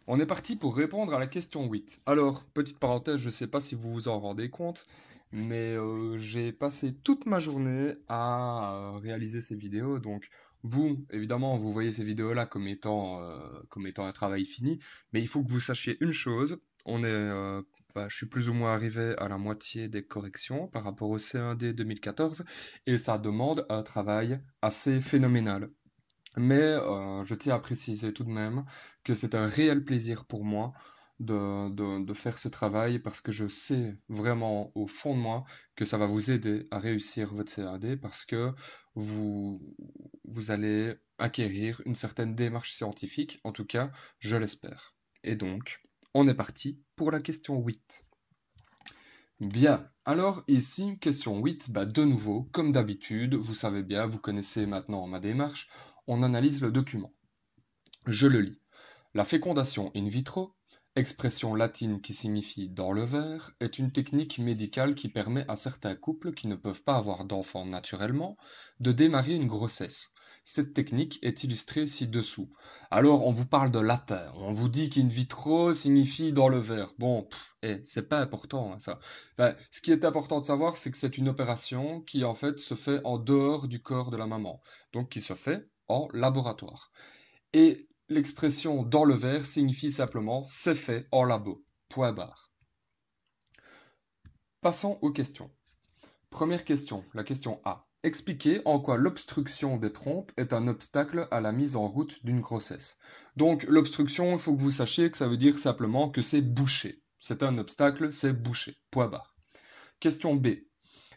On est parti pour répondre à la question 8. Alors, petite parenthèse, je ne sais pas si vous vous en rendez compte, mais j'ai passé toute ma journée à réaliser ces vidéos. Donc, vous, évidemment, vous voyez ces vidéos-là comme étant un travail fini, mais il faut que vous sachiez une chose. Je suis plus ou moins arrivé à la moitié des corrections par rapport au C1D 2014, et ça demande un travail assez phénoménal. Mais je tiens à préciser tout de même que c'est un réel plaisir pour moi de faire ce travail parce que je sais vraiment au fond de moi que ça va vous aider à réussir votre CAD parce que vous, vous allez acquérir une certaine démarche scientifique, en tout cas, je l'espère. Et donc, on est parti pour la question 8. Bien, alors ici, question 8, bah de nouveau, comme d'habitude, vous savez bien, vous connaissez maintenant ma démarche, on analyse le document. Je le lis. La fécondation in vitro, expression latine qui signifie dans le verre, est une technique médicale qui permet à certains couples qui ne peuvent pas avoir d'enfants naturellement de démarrer une grossesse. Cette technique est illustrée ci-dessous. Alors, on vous parle de latin, on vous dit qu'in vitro signifie dans le verre. Bon, c'est pas important, hein, ça. Enfin, ce qui est important de savoir, c'est que c'est une opération qui, en fait, se fait en dehors du corps de la maman. Donc, qui se fait en laboratoire. Et l'expression dans le verre signifie simplement c'est fait en labo. Point barre. Passons aux questions. Première question, la question A. Expliquez en quoi l'obstruction des trompes est un obstacle à la mise en route d'une grossesse. Donc l'obstruction, il faut que vous sachiez que ça veut dire simplement que c'est bouché. C'est un obstacle, c'est bouché. Point barre. Question B.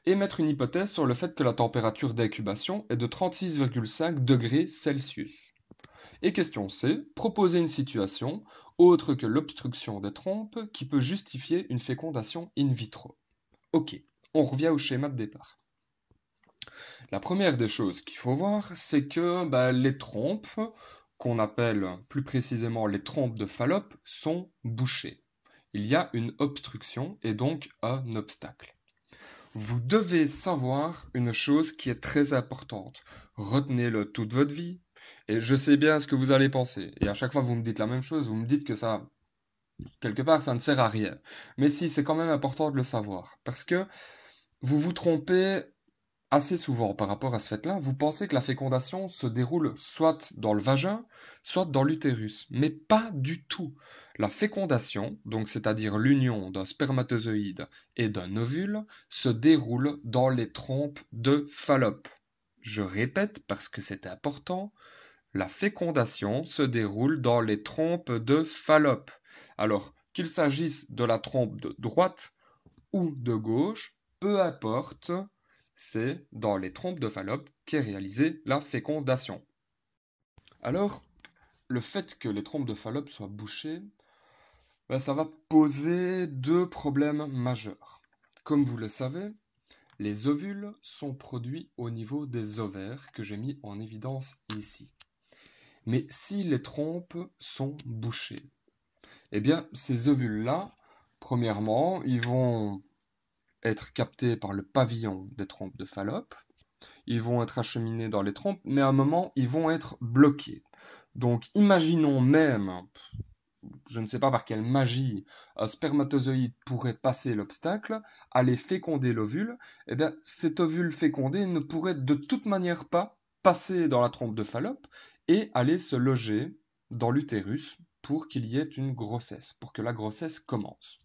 Émettre une hypothèse sur le fait que la température d'incubation est de 36,5 degrés Celsius. Et question C, proposer une situation autre que l'obstruction des trompes qui peut justifier une fécondation in vitro. Ok, on revient au schéma de départ. La première des choses qu'il faut voir, c'est que les trompes, qu'on appelle plus précisément les trompes de Fallope, sont bouchées. Il y a une obstruction et donc un obstacle. Vous devez savoir une chose qui est très importante. Retenez-le toute votre vie. Et je sais bien ce que vous allez penser. Et à chaque fois, vous me dites la même chose. Vous me dites que ça, quelque part, ça ne sert à rien. Mais si, c'est quand même important de le savoir. Parce que vous vous trompez assez souvent par rapport à ce fait-là. Vous pensez que la fécondation se déroule soit dans le vagin, soit dans l'utérus. Mais pas du tout. La fécondation, donc c'est-à-dire l'union d'un spermatozoïde et d'un ovule, se déroule dans les trompes de Fallope. Je répète parce que c'est important, la fécondation se déroule dans les trompes de Fallope. Alors, qu'il s'agisse de la trompe de droite ou de gauche, peu importe, c'est dans les trompes de Fallope qu'est réalisée la fécondation. Alors, le fait que les trompes de Fallope soient bouchées, ça va poser deux problèmes majeurs. Comme vous le savez, les ovules sont produits au niveau des ovaires que j'ai mis en évidence ici. Mais si les trompes sont bouchées, eh bien, ces ovules-là, premièrement, ils vont être captés par le pavillon des trompes de Fallope, ils vont être acheminés dans les trompes, mais à un moment, ils vont être bloqués. Donc, imaginons même, je ne sais pas par quelle magie, un spermatozoïde pourrait passer l'obstacle, aller féconder l'ovule, eh bien, cet ovule fécondé ne pourrait de toute manière pas passer dans la trompe de Fallope et aller se loger dans l'utérus pour qu'il y ait une grossesse, pour que la grossesse commence.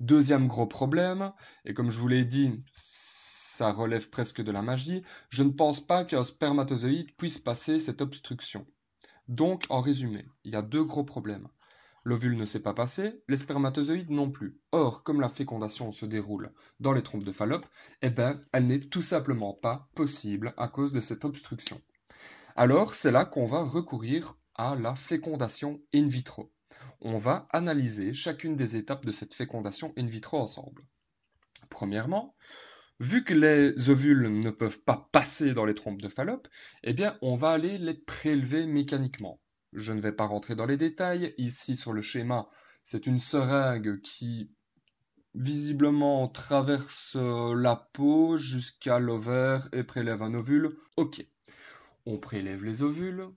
Deuxième gros problème, et comme je vous l'ai dit, ça relève presque de la magie, je ne pense pas qu'un spermatozoïde puisse passer cette obstruction. Donc, en résumé, il y a deux gros problèmes. L'ovule ne s'est pas passé, les spermatozoïdes non plus. Or, comme la fécondation se déroule dans les trompes de Fallope, eh ben, elle n'est tout simplement pas possible à cause de cette obstruction. Alors, c'est là qu'on va recourir à la fécondation in vitro. On va analyser chacune des étapes de cette fécondation in vitro ensemble. Premièrement, vu que les ovules ne peuvent pas passer dans les trompes de Fallope, eh bien, on va aller les prélever mécaniquement. Je ne vais pas rentrer dans les détails. Ici, sur le schéma, c'est une seringue qui visiblement traverse la peau jusqu'à l'ovaire et prélève un ovule. Ok, on prélève les ovules,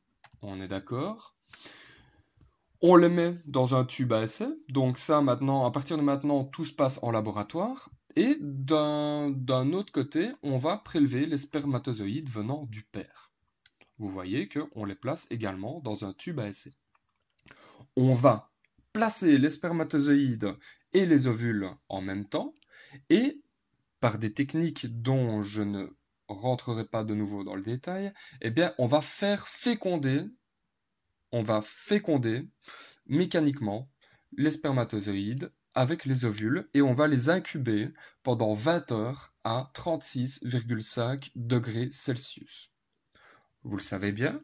on est d'accord. On les met dans un tube à essai. Donc ça, maintenant, à partir de maintenant, tout se passe en laboratoire. Et d'un autre côté, on va prélever les spermatozoïdes venant du père. Vous voyez qu'on les place également dans un tube à essai. On va placer les spermatozoïdes et les ovules en même temps et par des techniques dont je ne rentrerai pas de nouveau dans le détail, eh bien, on va féconder mécaniquement les spermatozoïdes avec les ovules et on va les incuber pendant 20 heures à 36,5 degrés Celsius. Vous le savez bien,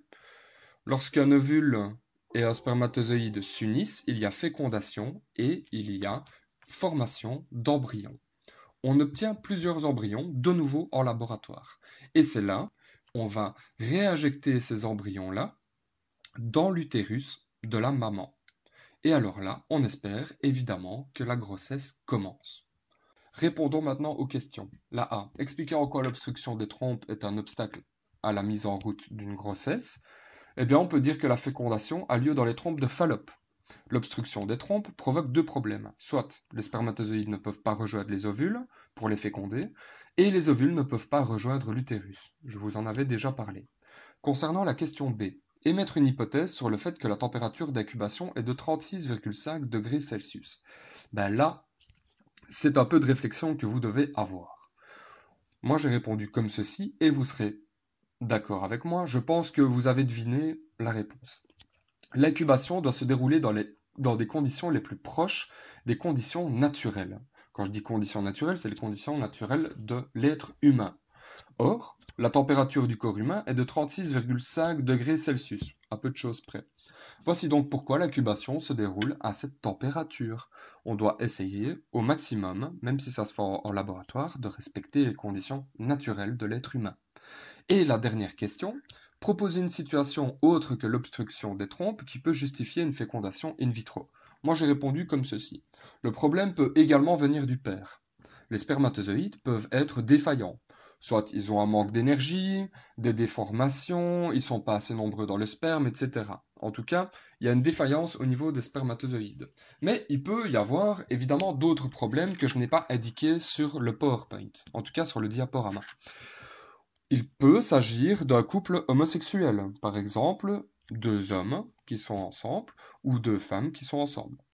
lorsqu'un ovule et un spermatozoïde s'unissent, il y a fécondation et il y a formation d'embryons. On obtient plusieurs embryons de nouveau en laboratoire. Et c'est là, on va réinjecter ces embryons-là dans l'utérus de la maman. Et alors là, on espère évidemment que la grossesse commence. Répondons maintenant aux questions. La A. Expliquer en quoi l'obstruction des trompes est un obstacle à la mise en route d'une grossesse. Eh bien, on peut dire que la fécondation a lieu dans les trompes de Fallope. L'obstruction des trompes provoque deux problèmes. Soit les spermatozoïdes ne peuvent pas rejoindre les ovules pour les féconder, et les ovules ne peuvent pas rejoindre l'utérus. Je vous en avais déjà parlé. Concernant la question B, émettre une hypothèse sur le fait que la température d'incubation est de 36,5 degrés Celsius. Ben là, c'est un peu de réflexion que vous devez avoir. Moi, j'ai répondu comme ceci, et vous serez d'accord avec moi, je pense que vous avez deviné la réponse. L'incubation doit se dérouler dans des conditions les plus proches des conditions naturelles. Quand je dis conditions naturelles, c'est les conditions naturelles de l'être humain. Or, la température du corps humain est de 36,5 degrés Celsius, à peu de choses près. Voici donc pourquoi l'incubation se déroule à cette température. On doit essayer au maximum, même si ça se fait en laboratoire, de respecter les conditions naturelles de l'être humain. Et la dernière question, proposer une situation autre que l'obstruction des trompes qui peut justifier une fécondation in vitro. Moi j'ai répondu comme ceci. Le problème peut également venir du père. Les spermatozoïdes peuvent être défaillants. Soit ils ont un manque d'énergie, des déformations, ils sont pas assez nombreux dans le sperme, etc. En tout cas, il y a une défaillance au niveau des spermatozoïdes. Mais il peut y avoir évidemment d'autres problèmes que je n'ai pas indiqués sur le PowerPoint, en tout cas sur le diaporama. Il peut s'agir d'un couple homosexuel, par exemple deux hommes qui sont ensemble ou deux femmes qui sont ensemble.